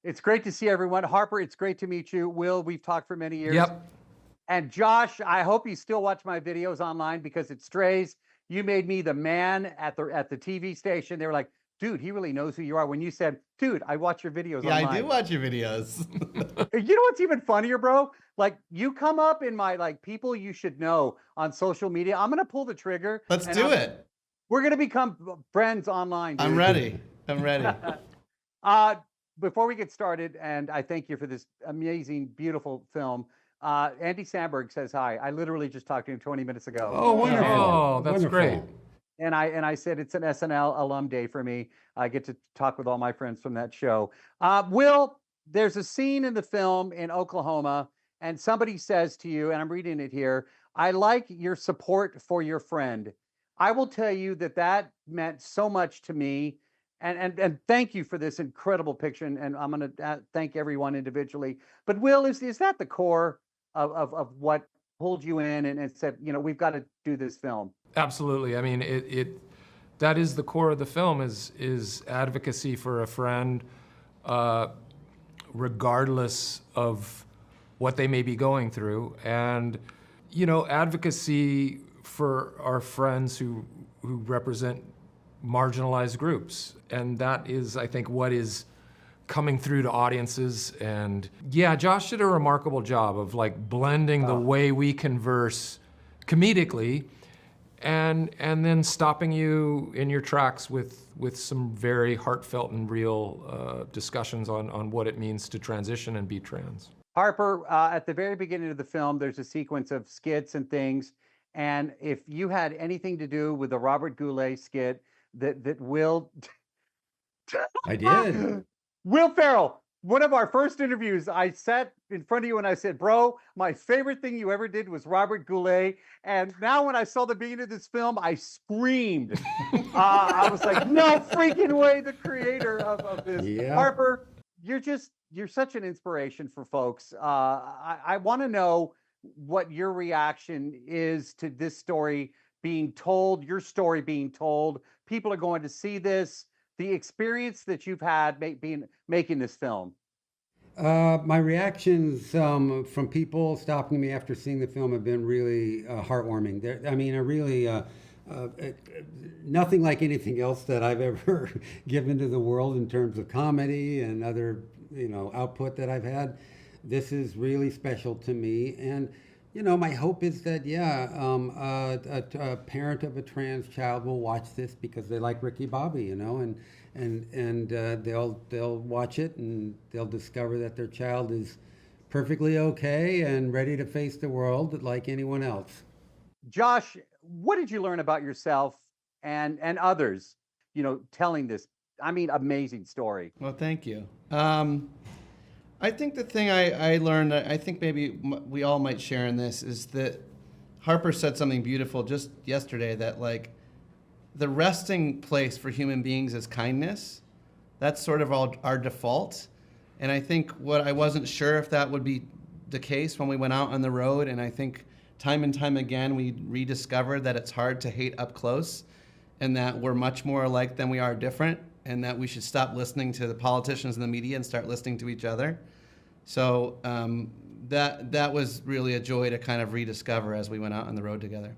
It's great to see everyone. Harper, it's great to meet you. Will, we've talked for many years. Yep. And Josh, I hope you still watch my videos online because it strays. You made me the man at the TV station. They were like, dude, he really knows who you are. When you said, dude, I watch your videos online. I do watch your videos. You know what's even funnier, bro? Like, you come up in my, like, people you should know on social media. I'm going to pull the trigger. Let's do it. We're going to become friends online, dude. I'm ready. I'm ready. Before we get started, and I thank you for this amazing, beautiful film, Andy Samberg says hi. I literally just talked to him 20 minutes ago. Oh, wonderful. Oh, that's great. And I said it's an SNL alum day for me. I get to talk with all my friends from that show. Will, there's a scene in the film in Oklahoma, and somebody says to you, and I'm reading it here, I like your support for your friend. I will tell you that meant so much to me. And thank you for this incredible picture. And I'm going to thank everyone individually. But Will, is that the core of what pulled you in and said, we've got to do this film? Absolutely. I mean, that is the core of the film is advocacy for a friend, regardless of what they may be going through. And, advocacy for our friends who represent marginalized groups. And that is, I think, what is coming through to audiences. And yeah, Josh did a remarkable job of blending the way we converse comedically and then stopping you in your tracks with some very heartfelt and real discussions on what it means to transition and be trans. Harper, at the very beginning of the film, there's a sequence of skits and things. And if you had anything to do with the Robert Goulet skit that Will... I did. Will Ferrell, one of our first interviews, I sat in front of you and I said, bro, my favorite thing you ever did was Robert Goulet. And now when I saw the beginning of this film, I screamed. I was like, no freaking way, the creator of this. Yeah. Harper, you're such an inspiration for folks. I want to know what your reaction is to this story being told, your story being told. People are going to see this. The experience that you've had making this film. My reactions from people stopping me after seeing the film have been really heartwarming. Nothing like anything else that I've ever given to the world in terms of comedy and other, output that I've had. This is really special to me. And, my hope is that, a parent of a trans child will watch this because they like Ricky Bobby, and they'll watch it and they'll discover that their child is perfectly okay and ready to face the world like anyone else. Josh, what did you learn about yourself and others, telling this, amazing story? Well, thank you. I think the thing I learned, I think maybe we all might share in this, is that Harper said something beautiful just yesterday, that the resting place for human beings is kindness. That's sort of our default. And I think I wasn't sure if that would be the case when we went out on the road. And I think time and time again, we rediscovered that it's hard to hate up close and that we're much more alike than we are different, and that we should stop listening to the politicians and the media and start listening to each other. So that was really a joy to kind of rediscover as we went out on the road together.